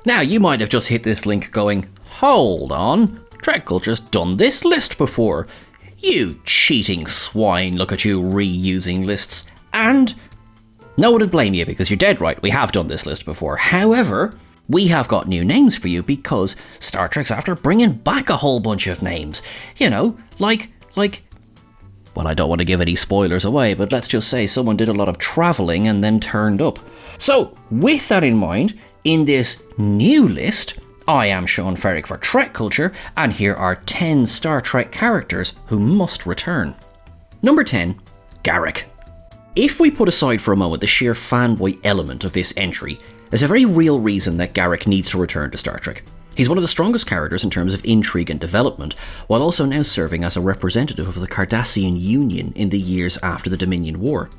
Now, you might have just hit this link going, hold on, Trek Culture's done this list before. You cheating swine, look at you reusing lists. And no one would blame you because you're dead right, we have done this list before. However, we have got new names for you because Star Trek's after bringing back a whole bunch of names. You know, like, well, I don't want to give any spoilers away, but let's just say someone did a lot of travelling and then turned up. So, with that in mind, in this new list, I am Sean Ferrick for Trek Culture, and here are 10 Star Trek characters who must return. Number 10, Garrick. If we put aside for a moment the sheer fanboy element of this entry, there's a very real reason that Garrick needs to return to Star Trek. He's one of the strongest characters in terms of intrigue and development, while also now serving as a representative of the Cardassian Union in the years after the Dominion War.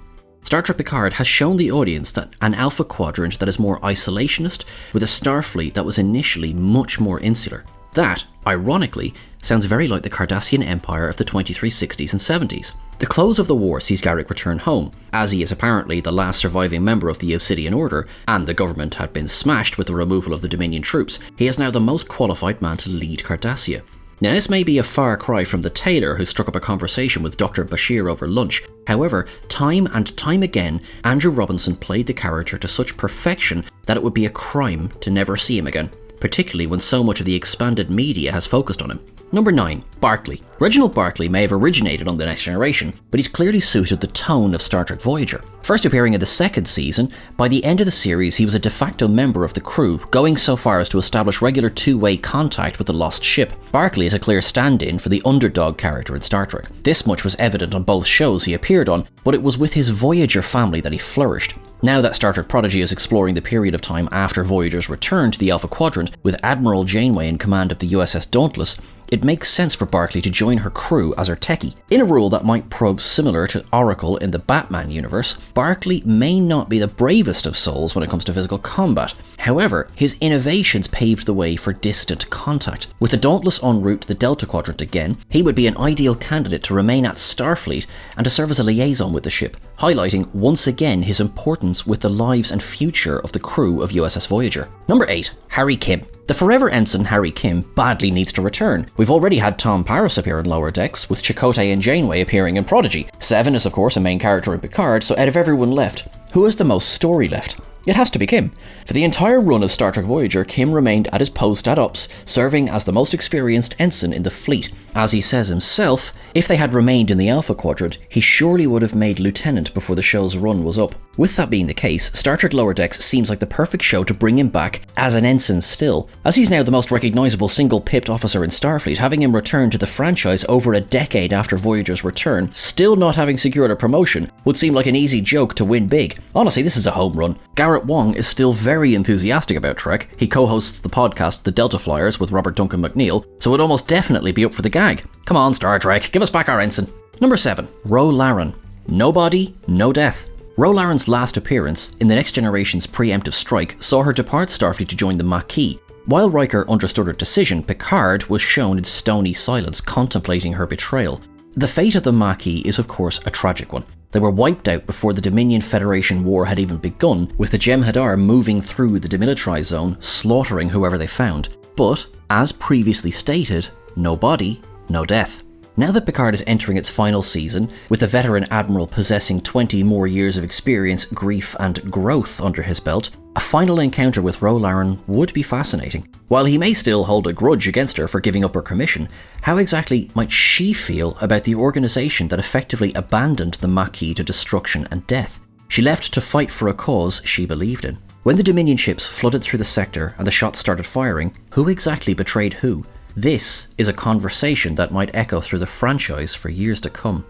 Star Trek Picard has shown the audience that an Alpha Quadrant that is more isolationist, with a Starfleet that was initially much more insular. That, ironically, sounds very like the Cardassian Empire of the 2360s and 70s. The close of the war sees Garrick return home, as he is apparently the last surviving member of the Obsidian Order, and the government had been smashed with the removal of the Dominion troops. He is now the most qualified man to lead Cardassia. Now, this may be a far cry from the tailor who struck up a conversation with Dr. Bashir over lunch. However, time and time again, Andrew Robinson played the character to such perfection that it would be a crime to never see him again, particularly when so much of the expanded media has focused on him. Number 9, Barkley. Reginald Barkley may have originated on The Next Generation, but he's clearly suited the tone of Star Trek Voyager. First appearing in the second season, by the end of the series he was a de facto member of the crew, going so far as to establish regular two-way contact with the lost ship. Barkley is a clear stand-in for the underdog character in Star Trek. This much was evident on both shows he appeared on, but it was with his Voyager family that he flourished. Now that Star Trek Prodigy is exploring the period of time after Voyager's return to the Alpha Quadrant, with Admiral Janeway in command of the USS Dauntless, it makes sense for Barkley to join her crew as her techie. In a role that might probe similar to Oracle in the Batman universe, Barkley may not be the bravest of souls when it comes to physical combat. However, his innovations paved the way for distant contact. With the Dauntless en route to the Delta Quadrant again, he would be an ideal candidate to remain at Starfleet and to serve as a liaison with the ship, highlighting once again his importance with the lives and future of the crew of USS Voyager. Number 8, Harry Kim. The forever ensign Harry Kim badly needs to return. We've already had Tom Paris appear in Lower Decks, with Chakotay and Janeway appearing in Prodigy. Seven is of course a main character in Picard, so out of everyone left, who has the most story left? It has to be Kim. For the entire run of Star Trek Voyager, Kim remained at his post at Ops, serving as the most experienced ensign in the fleet. As he says himself, if they had remained in the Alpha Quadrant, he surely would have made lieutenant before the show's run was up. With that being the case, Star Trek Lower Decks seems like the perfect show to bring him back as an ensign still, as he's now the most recognisable single-pipped officer in Starfleet. Having him return to the franchise over a decade after Voyager's return, still not having secured a promotion, would seem like an easy joke to win big. Honestly, this is a home run. Garrett Wong is still very enthusiastic about Trek. He co-hosts the podcast The Delta Flyers with Robert Duncan McNeil, so would almost definitely be up for the gag. Come on, Star Trek, give us back our ensign. Number 7, Ro Laron. No body, no death. Ro Laron's last appearance in the Next Generation's preemptive strike saw her depart Starfleet to join the Maquis. While Riker understood her decision, Picard was shown in stony silence, contemplating her betrayal. The fate of the Maquis is of course a tragic one. They were wiped out before the Dominion-Federation war had even begun, with the Jem'Hadar moving through the demilitarized zone, slaughtering whoever they found. But, as previously stated, no body, no death. Now that Picard is entering its final season, with the veteran Admiral possessing 20 more years of experience, grief and growth under his belt, a final encounter with Ro Laron would be fascinating. While he may still hold a grudge against her for giving up her commission, how exactly might she feel about the organisation that effectively abandoned the Maquis to destruction and death? She left to fight for a cause she believed in. When the Dominion ships flooded through the sector and the shots started firing, who exactly betrayed who? This is a conversation that might echo through the franchise for years to come.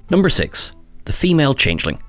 Number 6, the Female Changeling.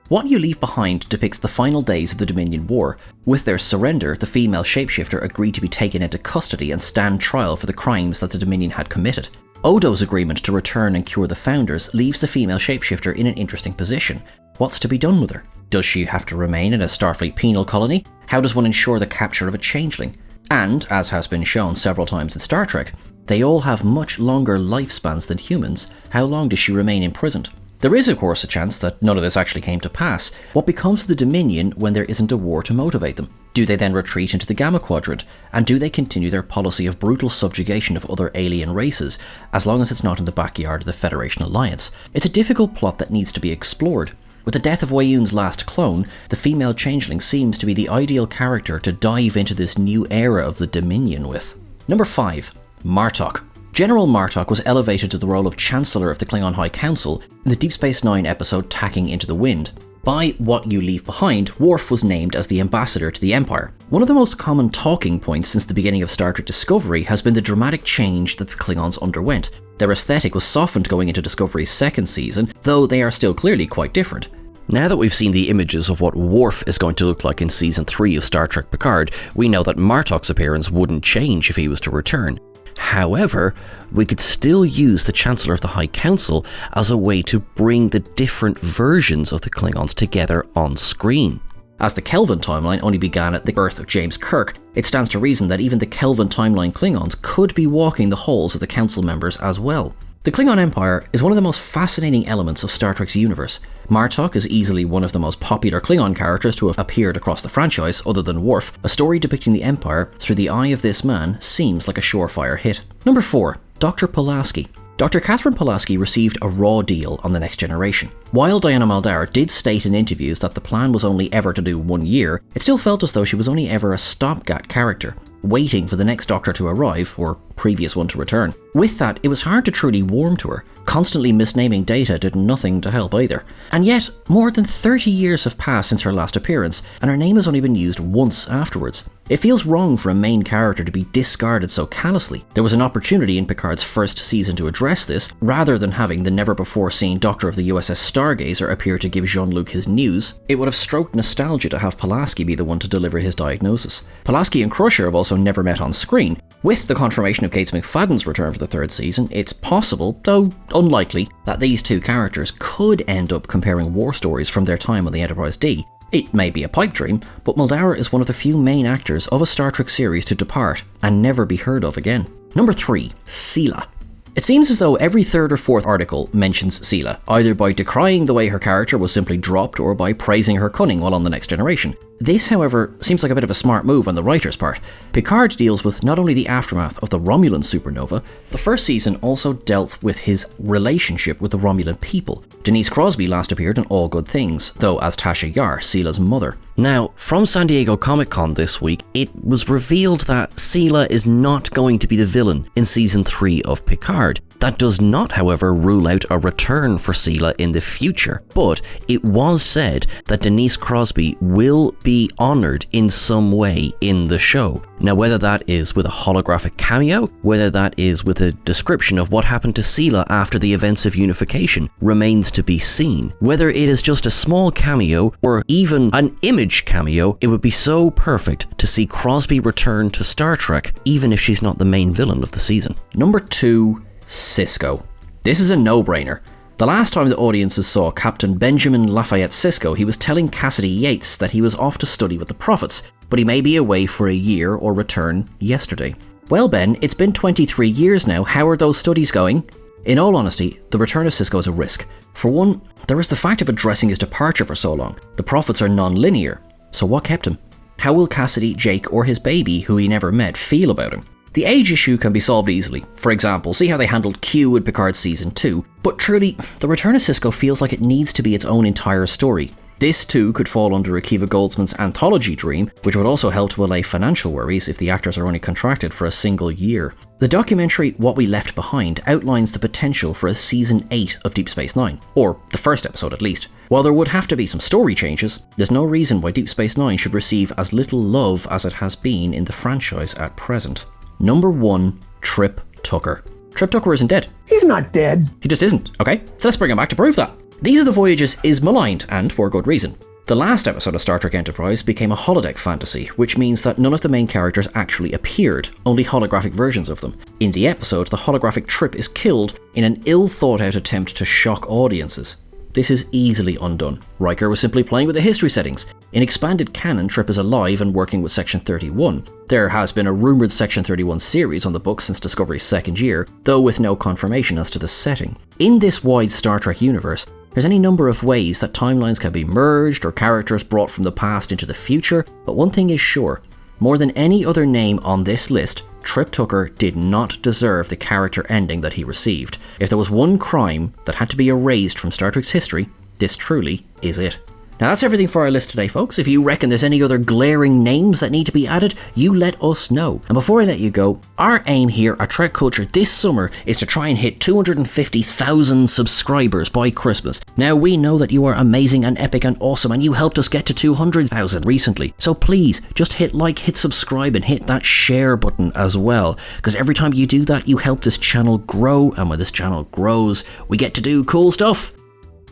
What You Leave Behind depicts the final days of the Dominion War. With their surrender, the female shapeshifter agreed to be taken into custody and stand trial for the crimes that the Dominion had committed. Odo's agreement to return and cure the Founders leaves the female shapeshifter in an interesting position. What's to be done with her? Does she have to remain in a Starfleet penal colony? How does one ensure the capture of a changeling? And, as has been shown several times in Star Trek, they all have much longer lifespans than humans. How long does she remain imprisoned? There is, of course, a chance that none of this actually came to pass. What becomes of the Dominion when there isn't a war to motivate them? Do they then retreat into the Gamma Quadrant? And do they continue their policy of brutal subjugation of other alien races, as long as it's not in the backyard of the Federation Alliance? It's a difficult plot that needs to be explored. With the death of Weyoun's last clone, the female changeling seems to be the ideal character to dive into this new era of the Dominion with. Number 5. Martok. General Martok was elevated to the role of Chancellor of the Klingon High Council in the Deep Space Nine episode Tacking into the Wind. By What You Leave Behind, Worf was named as the ambassador to the Empire. One of the most common talking points since the beginning of Star Trek Discovery has been the dramatic change that the Klingons underwent. Their aesthetic was softened going into Discovery's second season, though they are still clearly quite different. Now that we've seen the images of what Worf is going to look like in Season 3 of Star Trek Picard, we know that Martok's appearance wouldn't change if he was to return. However, we could still use the Chancellor of the High Council as a way to bring the different versions of the Klingons together on screen. As the Kelvin timeline only began at the birth of James Kirk, it stands to reason that even the Kelvin timeline Klingons could be walking the halls of the Council members as well. The Klingon Empire is one of the most fascinating elements of Star Trek's universe. Martok is easily one of the most popular Klingon characters to have appeared across the franchise, other than Worf. A story depicting the Empire through the eye of this man seems like a surefire hit. Number 4. Dr. Pulaski. Dr. Catherine Pulaski received a raw deal on The Next Generation. While Diana Muldaur did state in interviews that the plan was only ever to do 1 year, it still felt as though she was only ever a stopgap character, waiting for the next Doctor to arrive, or previous one to return. With that, it was hard to truly warm to her. Constantly misnaming Data did nothing to help either. And yet, more than 30 years have passed since her last appearance, and her name has only been used once afterwards. It feels wrong for a main character to be discarded so callously. There was an opportunity in Picard's first season to address this, rather than having the never-before-seen Doctor of the USS Stargazer appear to give Jean-Luc his news. It would have stroked nostalgia to have Pulaski be the one to deliver his diagnosis. Pulaski and Crusher have also never met on screen. With the confirmation of Gates McFadden's return for the third season, it's possible, though unlikely, that these two characters could end up comparing war stories from their time on the Enterprise D. It may be a pipe dream, but Muldaur is one of the few main actors of a Star Trek series to depart and never be heard of again. Number 3. Syla. It seems as though every third or fourth article mentions Syla, either by decrying the way her character was simply dropped or by praising her cunning while on The Next Generation. This, however, seems like a bit of a smart move on the writer's part. Picard deals with not only the aftermath of the Romulan supernova, the first season also dealt with his relationship with the Romulan people. Denise Crosby last appeared in All Good Things, though as Tasha Yar, Syla's mother. Now, from San Diego Comic-Con this week, it was revealed that Syla is not going to be the villain in Season 3 of Picard. That does not, however, rule out a return for Syla in the future, but it was said that Denise Crosby will be honoured in some way in the show. Now, whether that is with a holographic cameo, whether that is with a description of what happened to Syla after the events of unification, remains to be seen. Whether it is just a small cameo or even an image cameo, it would be so perfect to see Crosby return to Star Trek, even if she's not the main villain of the season. Number 2. Cisco. This is a no-brainer. The last time the audiences saw Captain Benjamin Lafayette Cisco, he was telling Cassidy Yates that he was off to study with the Prophets, but he may be away for a year or return yesterday. Well, Ben, it's been 23 years now. How are those studies going? In all honesty, the return of Cisco is a risk. For one, there is the fact of addressing his departure for so long. The Prophets are non-linear, so what kept him? How will Cassidy, Jake, or his baby, who he never met, feel about him? The age issue can be solved easily. For example, see how they handled Q in Picard Season 2. But truly, the return of Cisco feels like it needs to be its own entire story. This too could fall under Akiva Goldsman's anthology dream, which would also help to allay financial worries if the actors are only contracted for a single year. The documentary What We Left Behind outlines the potential for a Season 8 of Deep Space Nine, or the first episode at least. While there would have to be some story changes, there's no reason why Deep Space Nine should receive as little love as it has been in the franchise at present. Number 1. Trip Tucker. Trip Tucker isn't dead. He's not dead. He just isn't, okay? So let's bring him back to prove that. These Are the Voyages is maligned, and for good reason. The last episode of Star Trek Enterprise became a holodeck fantasy, which means that none of the main characters actually appeared, only holographic versions of them. In the episode, the holographic Trip is killed in an ill-thought-out attempt to shock audiences. This is easily undone. Riker was simply playing with the history settings. In expanded canon, Trip is alive and working with Section 31. There has been a rumoured Section 31 series on the books since Discovery's second year, though with no confirmation as to the setting. In this wide Star Trek universe, There's any number of ways that timelines can be merged or characters brought from the past into the future, but one thing is sure. More than any other name on this list, Trip Tucker did not deserve the character ending that he received. If there was one crime that had to be erased from Star Trek's history, this truly is it. Now that's everything for our list today, folks. If you reckon there's any other glaring names that need to be added, you let us know. And before I let you go, our aim here at Trek Culture this summer is to try and hit 250,000 subscribers by Christmas. Now we know that you are amazing and epic and awesome, and you helped us get to 200,000 recently. So please, just hit like, hit subscribe, and hit that share button as well. Because every time you do that, you help this channel grow, and when this channel grows, we get to do cool stuff.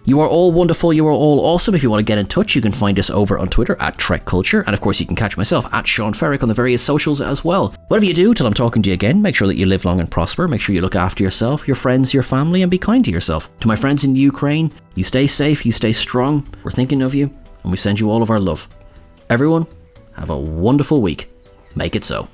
You are all wonderful, you are all awesome. If you want to get in touch, you can find us over on Twitter at Trek Culture, and of course you can catch myself at Sean Ferrick on the various socials as well. Whatever you do till I'm talking to you again, make sure that you live long and prosper, make sure you look after yourself, your friends, your family, and be kind to yourself. To my friends in Ukraine, you stay safe, you stay strong, we're thinking of you, and we send you all of our love. Everyone, have a wonderful week. Make it so.